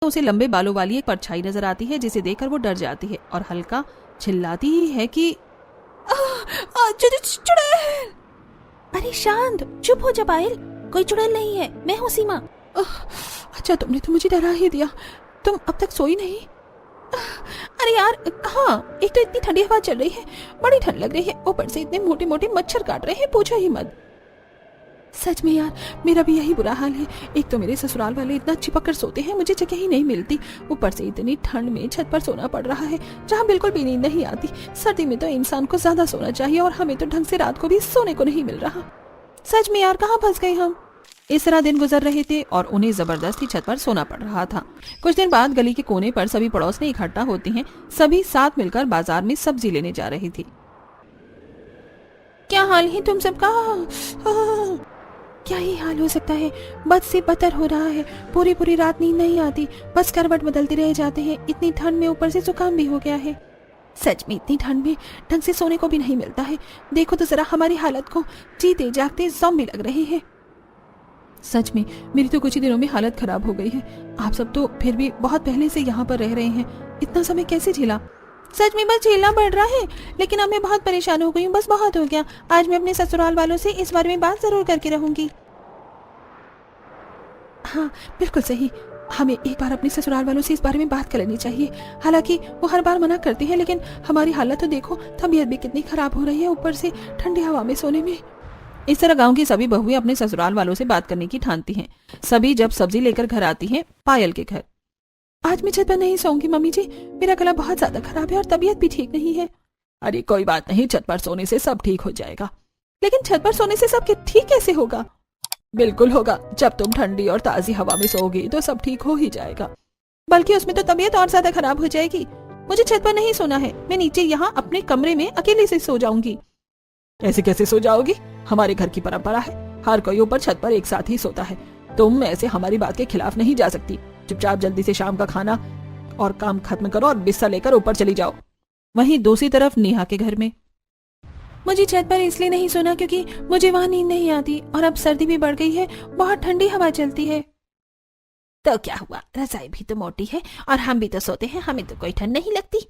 उसे लंबे बालों वाली एक परछाई नजर आती है जिसे देखकर वो डर जाती है और हल्का चिल्लाती ही है कि चुड़ैल। अरे शांत, चुप हो जा पायल, कोई चुड़ैल नहीं है, मैं हूँ सीमा। अच्छा, तुमने तो मुझे डरा ही दिया। तुम अब तक सोई नहीं? अरे यार कहाँ, एक तो इतनी ठंडी हवा चल रही है, बड़ी ठंड लग रही है, ऊपर से इतने मोटे मोटे मच्छर काट रहे हैं, पूछो ही मत। सच में यार, मेरा भी यही बुरा हाल है। एक तो मेरे ससुराल वाले इतना चिपक कर सोते हैं, मुझे जगह ही नहीं मिलती। ऊपर से इतनी ठंड में छत पर सोना पड़ रहा है जहाँ बिल्कुल भी नींद नहीं आती। सर्दी में तो इंसान को ज्यादा सोना चाहिए और हमें तो ढंग से रात को भी सोने को नहीं मिल रहा। सच में यार, कहाँ फंस गए हम। इस तरह दिन गुजर रहे थे और उन्हें जबरदस्ती छत पर सोना पड़ रहा था। कुछ दिन बाद गली के कोने पर सभी पड़ोसनी इकट्ठा होती हैं। सभी साथ मिलकर बाजार में सब्जी लेने जा रही थी। क्या हाल है तुम सबका? क्या ही हाल हो सकता है, बद से बदतर हो रहा है। पूरी पूरी रात नींद नहीं आती, बस करवट बदलते रह जाते हैं। इतनी ठंड में ऊपर से जुकाम भी हो गया है। सच में इतनी ठंड में ढंग से सोने को भी नहीं मिलता है। देखो तो जरा हमारी हालत को, जीते जागते ज़ॉम्बी लग रहे हैं। सच में मेरी तो कुछ ही दिनों में हालत खराब हो गई है। आप सब तो फिर भी बहुत पहले से यहाँ पर रह रहे हैं, इतना समय कैसे झेला? सच में बस झेलना पड़ रहा है, लेकिन अब मैं बहुत परेशान हो गई हूँ। बस बहुत हो गया। आज मैं अपने ससुराल वालों से इस बारे में बात जरूर करके रहूंगी। हाँ बिल्कुल सही, हमें एक बार अपने ससुराल वालों से इस बारे में बात कर लेनी चाहिए। हालांकि वो हर बार मना करते हैं, लेकिन हमारी हालत तो देखो, तबीयत भी कितनी खराब हो रही है, ऊपर से ठंडी हवा में सोने में। इस तरह गांव की सभी बहुएं अपने ससुराल वालों से बात करने की ठानती हैं। सभी जब सब्जी लेकर घर आती हैं पायल के घर। आज मैं छत पर नहीं सोऊंगी मम्मी जी, मेरा गला बहुत ज्यादा खराब है और तबीयत भी ठीक नहीं है। अरे कोई बात नहीं, छत पर सोने से सब ठीक हो जाएगा। लेकिन छत पर सोने से सब ठीक कैसे होगा? बिल्कुल होगा, जब तुम ठंडी और ताजी हवा में सोओगी तो सब ठीक हो ही जाएगा। बल्कि उसमें तो तबीयत और ज्यादा खराब हो जाएगी। मुझे छत पर नहीं सोना है, मैं नीचे यहाँ अपने कमरे में अकेले से सो जाऊंगी। ऐसे कैसे सो जाओगी? हमारे घर की परंपरा है, हर कोई ऊपर छत पर एक साथ ही सोता है। तुम ऐसे हमारी बात के खिलाफ नहीं जा सकती। चुपचाप जल्दी से शाम का खाना और काम खत्म करो और बिस्तर लेकर ऊपर चली जाओ। वहीं दूसरी तरफ नेहा के घर में, मुझे छत पर इसलिए नहीं सोना क्योंकि मुझे वहां नींद नहीं आती और अब सर्दी भी बढ़ गई है, बहुत ठंडी हवा चलती है। तो क्या हुआ, रजाई भी तो मोटी है और हम भी तो सोते हैं, हमें तो कोई ठंड नहीं लगती।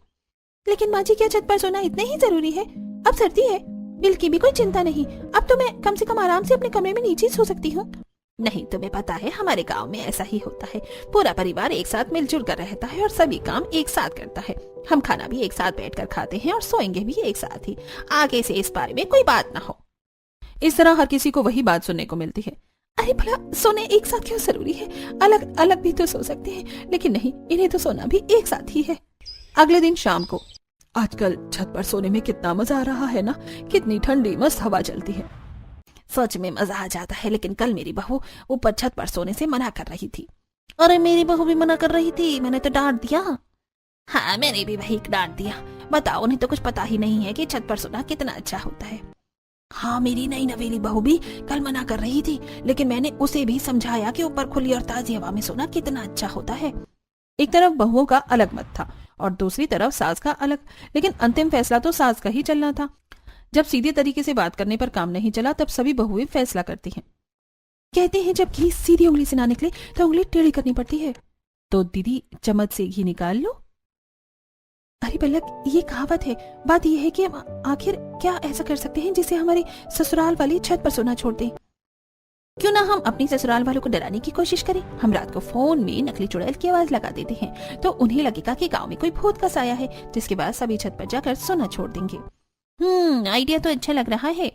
लेकिन माँ जी, क्या छत पर सोना इतना ही जरूरी है? अब सर्दी है, बिल की भी कोई चिंता नहीं। अब तो मैं कम से कम आराम से अपने कमरे में नीचे सो सकती हूँ। नहीं, तुम्हें पता है हमारे गांव में ऐसा ही होता है। पूरा परिवार एक साथ मिलजुल कर रहता है और सभी काम एक साथ करता है। हम खाना भी एक साथ बैठकर खाते हैं और सोएंगे भी एक साथ ही। आगे से इस बारे में कोई बात ना हो। इस तरह हर किसी को वही बात सुनने को मिलती है। अरे भला सोने एक साथ क्यों जरूरी है? अलग अलग भी तो सो सकते हैं, लेकिन नहीं, इन्हें तो सोना भी एक साथ ही है। अगले दिन शाम को, आजकल छत पर सोने में कितना मजा आ रहा है ना, कितनी ठंडी मस्त हवा चलती है। सच में मजा आ जाता है, लेकिन कल मेरी बहू ऊपर छत पर सोने से मना कर रही थी। अरे मेरी बहू भी मना कर रही थी, मैंने तो डांट दिया। हाँ, मैंने भी वही डांट दिया। बताओ, उन्हें तो कुछ पता ही नहीं है कि छत पर सोना कितना अच्छा होता है। हाँ, मेरी नई नवेली बहू भी कल मना कर रही थी, लेकिन मैंने उसे भी समझाया कि ऊपर खुली और ताजी हवा में सोना कितना अच्छा होता है। एक तरफ बहुओं का अलग मत था और दूसरी तरफ सास का अलग, लेकिन अंतिम फैसला तो सास का ही चलना था। जब सीधे तरीके से बात करने पर काम नहीं चला, तब सभी बहुएं फैसला करती हैं। कहते हैं जब घी सीधी उंगली से ना निकले तो उंगली टेढ़ी करनी पड़ती है। तो दीदी, चम्मच से घी निकाल लो। अरे पलक, ये कहावत है। बात यह है कि हम आखिर क्या ऐसा कर सकते हैं जिससे हमारे ससुराल वाले छत पर सोना छोड़ दें। क्यों ना हम अपनी ससुराल वालों को डराने की कोशिश करें। हम रात को फोन में नकली चुड़ैल की आवाज लगा देते हैं, तो उन्हें लगेगा कि गांव में कोई भूत का साया है, जिसके बाद सभी छत पर जाकर सोना छोड़ देंगे। आइडिया तो अच्छा लग रहा है।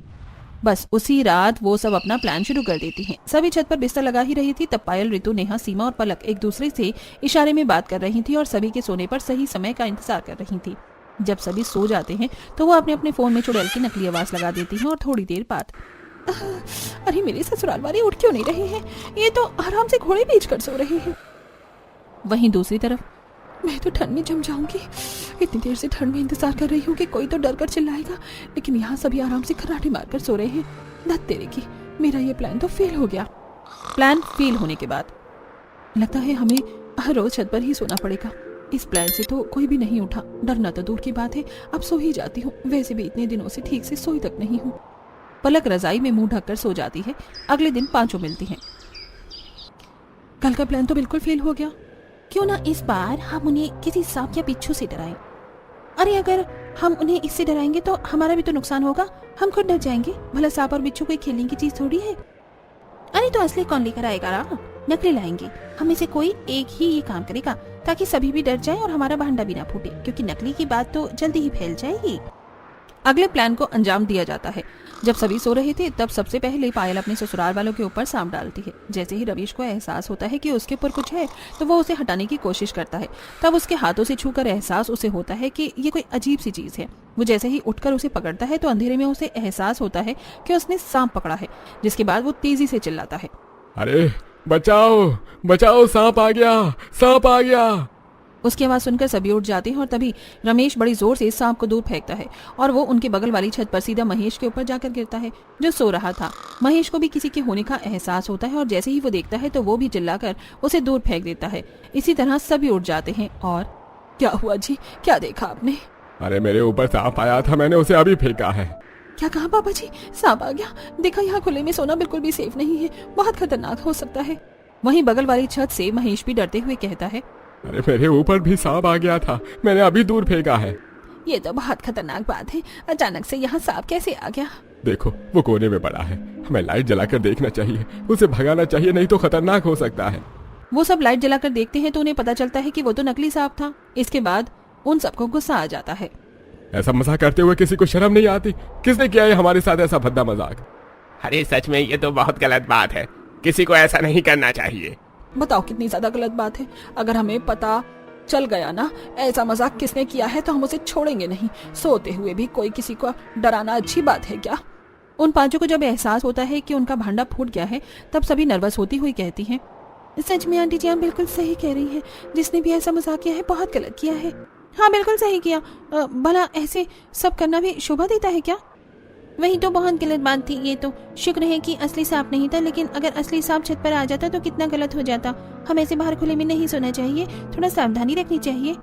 बस उसी रात वो सब अपना प्लान शुरू कर देती हैं। सभी छत पर बिस्तर लगा ही रही थी, तब पायल, ऋतु, नेहा, सीमा और पलक एक दूसरे से इशारे में बात कर रही थी और सभी के सोने पर सही समय का इंतजार कर रही थी। जब सभी सो जाते हैं तो वो अपने अपने फोन में चुड़ैल की नकली आवाज लगा देती हैं और थोड़ी देर बाद, अरे मेरे ससुराल वाले उठ क्यों नहीं रहे हैं? ये तो आराम से घोड़े बेच कर सो रहे हैं। वहीं दूसरी तरफ, मैं तो ठंड में जम जाऊंगी। इतनी देर से ठंड में इंतजार कर रही हूँ कि कोई तो डर कर चिल्लाएगा, लेकिन यहाँ सभी आराम से खर्राटे मारकर सो रहे हैं। दत्त तेरे की, मेरा ये प्लान तो फेल हो गया। प्लान फेल होने के बाद लगता है हमें हर रोज छत पर ही सोना पड़ेगा। इस प्लान से तो कोई भी नहीं उठा। डरना तो दूर की बात है, अब सो ही जाती हूँ। वैसे भी इतने दिनों से ठीक से सोई तक नहीं हूँ। पलक रजाई में मुंह ढककर सो जाती है। अगले दिन पांचों मिलती हैं। कल का प्लान तो बिल्कुल फेल हो गया। क्यों ना इस बार हम उन्हें किसी सांप या बिच्छू से डराएं। अरे अगर हम उन्हें इससे डराएंगे तो हमारा भी तो नुकसान होगा, हम खुद डर जाएंगे। भला सांप और बिच्छू कोई खेलने की चीज थोड़ी है। अरे तो असली कौन लेकर आएगा? नकली लाएंगे। हम में से कोई एक ही ये काम करेगा ताकि सभी भी डर जाएं और हमारा भांडा भी ना फूटे, क्योंकि नकली की बात तो जल्दी ही फैल जाएगी। अगले प्लान को अंजाम दिया जाता है। जब सभी सो रहे थे तब सबसे पहले पायल अपने ससुराल वालों के ऊपर सांप डालती है। जैसे ही रवीश को एहसास होता है कि उसके ऊपर कुछ है तो वो उसे हटाने की कोशिश करता है। तब उसके हाथों से छूकर एहसास उसे होता है कि ये कोई अजीब सी चीज है। वो जैसे ही उठकर उसे पकड़ता है तो अंधेरे में उसे एहसास होता है कि उसने सांप पकड़ा है। जिसके बाद वो तेजी से चिल्लाता है, अरे बचाओ बचाओ, सांप आ गया, सांप आ गया। उसकी आवाज सुनकर सभी उठ जाते हैं और तभी रमेश बड़ी जोर से सांप को दूर फेंकता है और वो उनके बगल वाली छत पर सीधा महेश के ऊपर जाकर गिरता है जो सो रहा था। महेश को भी किसी के होने का एहसास होता है और जैसे ही वो देखता है तो वो भी चिल्लाकर उसे दूर फेंक देता है। इसी तरह सभी उठ जाते हैं। और क्या हुआ जी, क्या देखा आपने? अरे मेरे ऊपर सांप आया था, मैंने उसे अभी फेंका है। क्या कहा पापा जी? सांप आ गया? देखा, यहाँ खुले में सोना बिल्कुल भी सेफ नहीं है, बहुत खतरनाक हो सकता है। वहीं बगल वाली छत से महेश भी डरते हुए कहता है, अरे मेरे ऊपर भी सांप आ गया था, मैंने अभी दूर फेंका है। ये तो बहुत खतरनाक बात है, अचानक से यहाँ सांप कैसे आ गया? देखो वो कोने में पड़ा है, हमें लाइट जलाकर देखना चाहिए, उसे भगाना चाहिए, नहीं तो खतरनाक हो सकता है। वो सब लाइट जलाकर देखते हैं तो उन्हें पता चलता है कि वो तो नकली सांप था। इसके बाद उन सबको गुस्सा आ जाता है। ऐसा मजाक करते हुए किसी को शर्म नहीं आती? किसने किया है हमारे साथ ऐसा भद्दा मजाक? अरे सच में ये तो बहुत गलत बात है, किसी को ऐसा नहीं करना चाहिए। बताओ कितनी ज्यादा गलत बात है। अगर हमें पता चल गया ना ऐसा मजाक किसने किया है तो हम उसे छोड़ेंगे नहीं। सोते हुए भी कोई किसी को डराना अच्छी बात है क्या? उन पांचों को जब एहसास होता है कि उनका भांडा फूट गया है तब सभी नर्वस होती हुई कहती हैं, सच में आंटी जी आप बिल्कुल सही कह रही हैं, जिसने भी ऐसा मजाक किया है बहुत गलत किया है। हाँ बिल्कुल सही किया। भला ऐसे सब करना भी शोभा देता है क्या? वही तो बहुत गलत बात थी। ये तो शुक्र है कि असली सांप नहीं था, लेकिन अगर असली सांप छत पर आ जाता तो कितना गलत हो जाता। हम ऐसे बाहर खुले में नहीं सोना चाहिए, थोड़ा सावधानी रखनी चाहिए।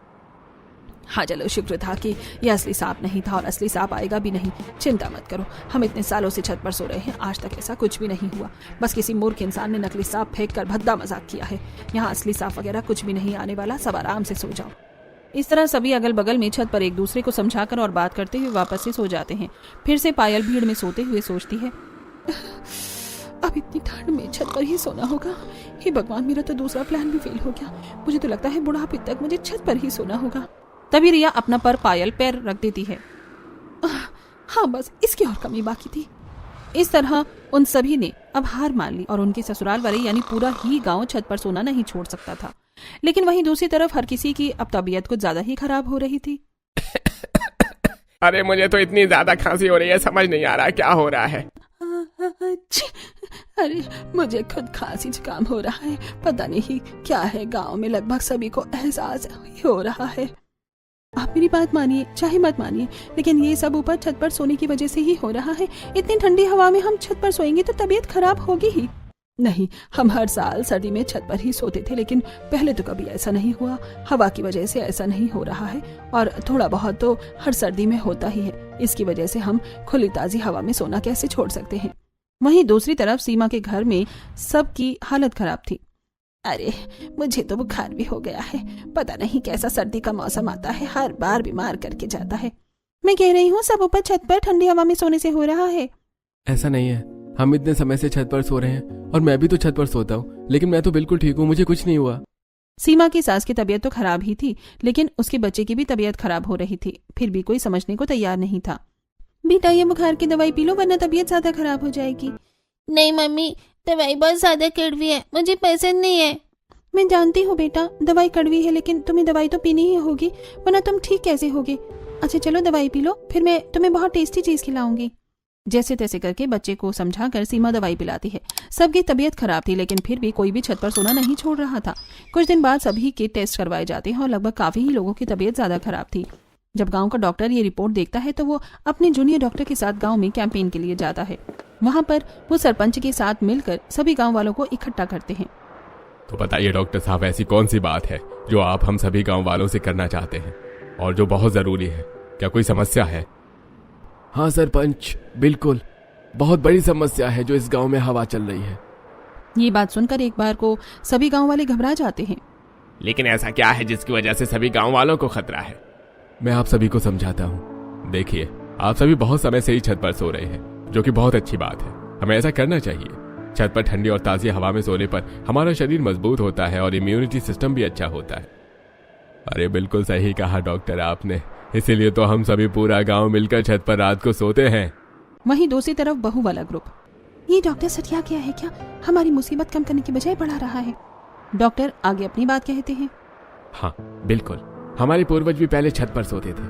हाँ चलो, शुक्र था कि यह असली सांप नहीं था और असली सांप आएगा भी नहीं। चिंता मत करो, हम इतने सालों से छत पर सो रहे हैं, आज तक ऐसा कुछ भी नहीं हुआ। बस किसी मूर्ख इंसान ने नकली सांप फेंक कर भद्दा मजाक किया है। यहाँ असली सांप वगैरह कुछ भी नहीं आने वाला, सब आराम से सो जाओ। इस तरह सभी अगल बगल में छत पर एक दूसरे को समझाकर और बात करते हुए वापस से सो जाते हैं। फिर से पायल भीड़ में सोते हुए सोचती है, अब इतनी ठंड में छत पर ही सोना होगा। हे भगवान, मेरा तो दूसरा प्लान भी फेल हो गया। मुझे तो लगता है बुढ़ापे तक मुझे छत पर ही सोना होगा। तभी रिया अपना पर पायल पैर रख देती है। हाँ बस इसकी और कमी बाकी थी। इस तरह उन सभी ने अब हार मान ली और उनके ससुराल वाले यानी पूरा ही गांव छत पर सोना नहीं छोड़ सकता था। लेकिन वहीं दूसरी तरफ हर किसी की अब तबीयत कुछ ज्यादा ही खराब हो रही थी। अरे मुझे तो इतनी ज्यादा खांसी हो रही है, समझ नहीं आ रहा क्या हो रहा है। अरे मुझे खुद खांसी जुकाम हो रहा है, पता नहीं क्या है। गांव में लगभग सभी को एहसास हो रहा है। आप मेरी बात मानिए चाहे मत मानिए, लेकिन ये सब ऊपर छत पर सोने की वजह से ही हो रहा है। इतनी ठंडी हवा में हम छत पर सोएंगे तो तबीयत खराब होगी ही। नहीं, हम हर साल सर्दी में छत पर ही सोते थे, लेकिन पहले तो कभी ऐसा नहीं हुआ। हवा की वजह से ऐसा नहीं हो रहा है और थोड़ा बहुत तो हर सर्दी में होता ही है। इसकी वजह से हम खुली ताजी हवा में सोना कैसे छोड़ सकते हैं। वहीं दूसरी तरफ सीमा के घर में सबकी हालत खराब थी। अरे मुझे तो बुखार भी हो गया है, पता नहीं कैसा सर्दी का मौसम आता है, हर बार बीमार करके जाता है। मैं कह रही हूँ सब ऊपर छत पर ठंडी हवा में सोने से हो रहा है। ऐसा नहीं है, हम इतने समय से छत पर सो रहे हैं और मैं भी तो छत पर सोता हूँ, लेकिन मैं तो बिल्कुल ठीक हूँ, मुझे कुछ नहीं हुआ। सीमा की सास की तबीयत तो खराब ही थी, लेकिन उसके बच्चे की भी तबीयत खराब हो रही थी। फिर भी कोई समझने को तैयार नहीं था। बेटा ये बुखार की दवाई पी लो वरना तबीयत ज्यादा खराब हो जाएगी। नहीं मम्मी, दवाई बहुत ज्यादा कड़वी है, मुझे पसंद नहीं है। मैं जानती हूँ बेटा दवाई कड़वी है, लेकिन तुम्हें दवाई तो पीनी ही होगी वरना तुम ठीक कैसे होगे। अच्छा चलो दवाई पी लो, फिर मैं तुम्हें बहुत टेस्टी चीज खिलाऊंगी। जैसे तैसे करके बच्चे को समझाकर सीमा दवाई पिलाती है। सबकी तबीयत खराब थी, लेकिन फिर भी कोई भी छत पर सोना नहीं छोड़ रहा था। कुछ दिन बाद सभी के टेस्ट करवाए जाते हैं और लगभग काफी ही लोगों की तबीयत ज्यादा खराब थी। जब गांव का डॉक्टर ये रिपोर्ट देखता है तो वो अपने जूनियर डॉक्टर के साथ गांव में कैंपेन के लिए जाता है। वहां पर वो सरपंच के साथ मिलकर सभी गांव वालों को इकट्ठा करते हैं। तो बताइए डॉक्टर साहब, ऐसी कौन सी बात है जो आप हम सभी गांव वालों से करना चाहते हैं और जो बहुत जरूरी है? क्या कोई समस्या है? हाँ सरपंच, बिल्कुल बहुत बड़ी समस्या है जो इस गांव में हवा चल रही है। ये बात सुनकर एक बार को सभी गांव वाले घबरा जाते हैं। लेकिन ऐसा क्या है जिसकी वजह से सभी गांव वालों को खतरा है? मैं आप सभी को समझाता हूँ। देखिए, आप सभी बहुत समय से ही छत पर सो रहे हैं, जो कि बहुत अच्छी बात है। हमें ऐसा करना चाहिए। छत पर ठंडी और ताज़ी हवा में सोने पर हमारा शरीर मजबूत होता है और इम्यूनिटी सिस्टम भी अच्छा होता है। अरे बिल्कुल सही कहा डॉक्टर आपने, इसीलिए तो हम सभी पूरा गांव मिलकर छत पर रात को सोते हैं। वहीं दूसरी तरफ बहू वाला ग्रुप, ये डॉक्टर सटिया क्या है क्या? हमारी मुसीबत कम करने की बजाय बढ़ा रहा है। डॉक्टर आगे अपनी बात कहते हैं। हाँ बिल्कुल, हमारे पूर्वज भी पहले छत पर सोते थे,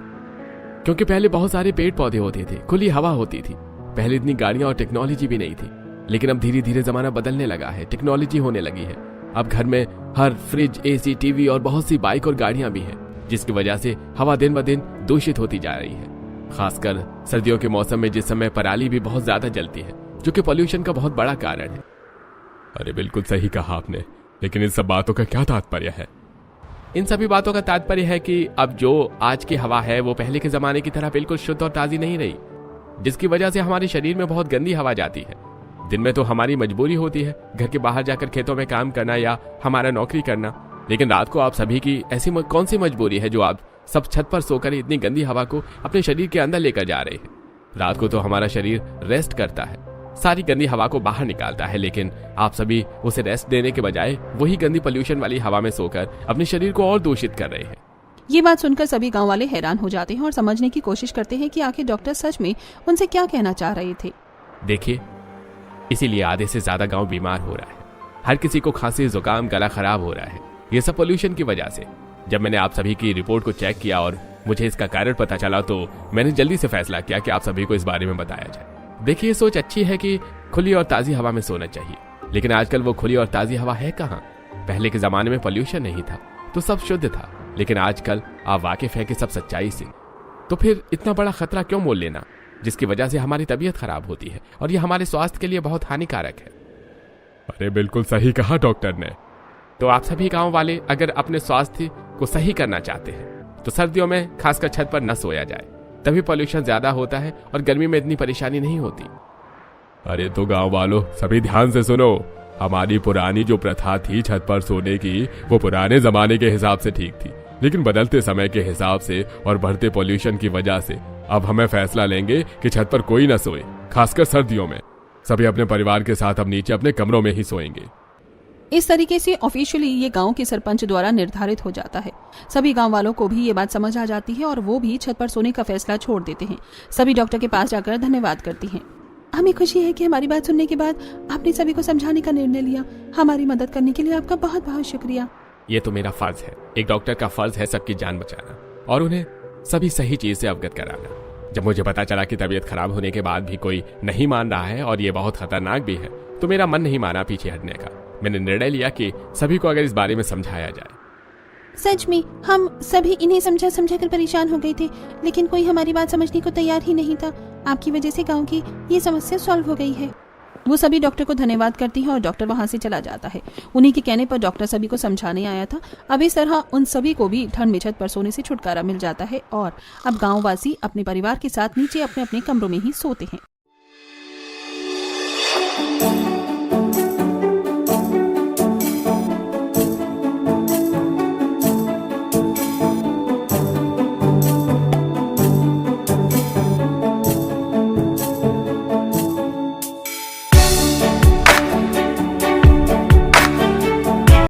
क्योंकि पहले बहुत सारे पेड़ पौधे होते थे, खुली हवा होती थी। पहले इतनी गाड़ियां और टेक्नोलॉजी भी नहीं थी, लेकिन अब धीरे धीरे जमाना बदलने लगा है, टेक्नोलॉजी होने लगी है। अब घर में हर फ्रिज, एसी, टीवी और बहुत सी बाइक और गाड़ियां भी हैं, जिसकी वजह से हवा दिन ब दिन दूषित होती जा रही है। खासकर सर्दियों के मौसम में, जिस समय पराली भी बहुत ज्यादा जलती है, जो कि पॉल्यूशन का बहुत बड़ा कारण है। अरे बिल्कुल सही कहा आपने, लेकिन इन सब बातों का क्या तात्पर्य है? इन सभी बातों का तात्पर्य है कि अब जो आज की हवा है वो पहले के जमाने की तरह बिल्कुल शुद्ध और ताजी नहीं रही, जिसकी वजह से हमारे शरीर में बहुत गंदी हवा जाती है। दिन में तो हमारी मजबूरी होती है घर के बाहर जाकर खेतों में काम करना या हमारा नौकरी करना, लेकिन रात को आप सभी की ऐसी कौन सी मजबूरी है जो आप सब छत पर सोकर इतनी गंदी हवा को अपने शरीर के अंदर लेकर जा रहे हैं? रात को तो हमारा शरीर रेस्ट करता है, सारी गंदी हवा को बाहर निकालता है, लेकिन आप सभी उसे रेस्ट देने के बजाय वही गंदी पोल्यूशन वाली हवा में सोकर अपने शरीर को और दूषित कर रहे हैं। ये बात सुनकर सभी गांव वाले हैरान हो जाते हैं और समझने की कोशिश करते हैं कि आखिर डॉक्टर सच में उनसे क्या कहना चाह रहे थे। देखिए, इसीलिए आधे से ज्यादा गांव बीमार हो रहा है। हर किसी को खांसी, जुकाम, गला खराब हो रहा है, ये सब पोल्यूशन की वजह से। जब मैंने आप सभी की रिपोर्ट को चेक किया और मुझे इसका कारण पता चला, तो मैंने जल्दी से फैसला किया कि आप सभी को इस बारे में बताया जाए। देखिए, सोच अच्छी है कि खुली और ताजी हवा में सोना चाहिए, लेकिन आजकल वो खुली और ताजी हवा है कहाँ? पहले के जमाने में पोल्यूशन नहीं था तो सब शुद्ध था, लेकिन आजकल आप वाकिफ है कि सब सच्चाई से। तो फिर इतना बड़ा खतरा क्यों मोल लेना, जिसकी वजह से हमारी तबीयत खराब होती है और ये हमारे स्वास्थ्य के लिए बहुत हानिकारक है। अरे बिल्कुल सही कहा डॉक्टर ने। तो आप सभी गांव वाले अगर अपने स्वास्थ्य को सही करना चाहते हैं तो सर्दियों में खासकर छत पर न सोया जाए, तभी पोल्यूशन ज्यादा होता है और गर्मी में इतनी परेशानी नहीं होती। अरे तो गांव वालों सभी ध्यान से सुनो, हमारी पुरानी जो प्रथा थी छत पर सोने की, वो पुराने जमाने के हिसाब से ठीक थी, लेकिन बदलते समय के हिसाब से और बढ़ते पोल्यूशन की वजह से अब हमें फैसला लेंगे कि छत पर कोई न सोए। खासकर सर्दियों में सभी अपने परिवार के साथ अब नीचे अपने कमरों में ही सोएंगे। इस तरीके से ऑफिशियली ये गांव के सरपंच द्वारा निर्धारित हो जाता है। सभी गांव वालों को भी ये बात समझ आ जाती है और वो भी छत पर सोने का फैसला छोड़ देते हैं। सभी डॉक्टर के पास जाकर धन्यवाद करती हैं। हमें खुशी है कि हमारी बात सुनने के बाद आपने सभी को समझाने का निर्णय लिया। हमारी मदद करने के लिए आपका बहुत बहुत शुक्रिया। ये तो मेरा फर्ज है, एक डॉक्टर का फर्ज है सबकी जान बचाना और उन्हें सभी सही चीज से अवगत कराना। जब मुझे पता चला कि तबीयत खराब होने के बाद भी कोई नहीं मान रहा है और ये बहुत खतरनाक भी है, तो मेरा मन नहीं माना पीछे हटने का। मैंने निर्णय लिया कि सभी को अगर इस बारे में समझाया जाए। सच में हम सभी इन्हें समझा कर परेशान हो गए थे, लेकिन कोई हमारी बात समझने को तैयार ही नहीं था। आपकी वजह से गांव की ये समस्या सॉल्व हो गई है। वो सभी डॉक्टर को धन्यवाद करती हैं और डॉक्टर वहां से चला जाता है। उन्हीं के कहने पर डॉक्टर सभी को समझाने आया था। अब इस तरह उन सभी को भी ठंड में छत पर सोने से छुटकारा मिल जाता है और अब गांववासी अपने परिवार के साथ नीचे अपने अपने कमरों में ही सोते हैं।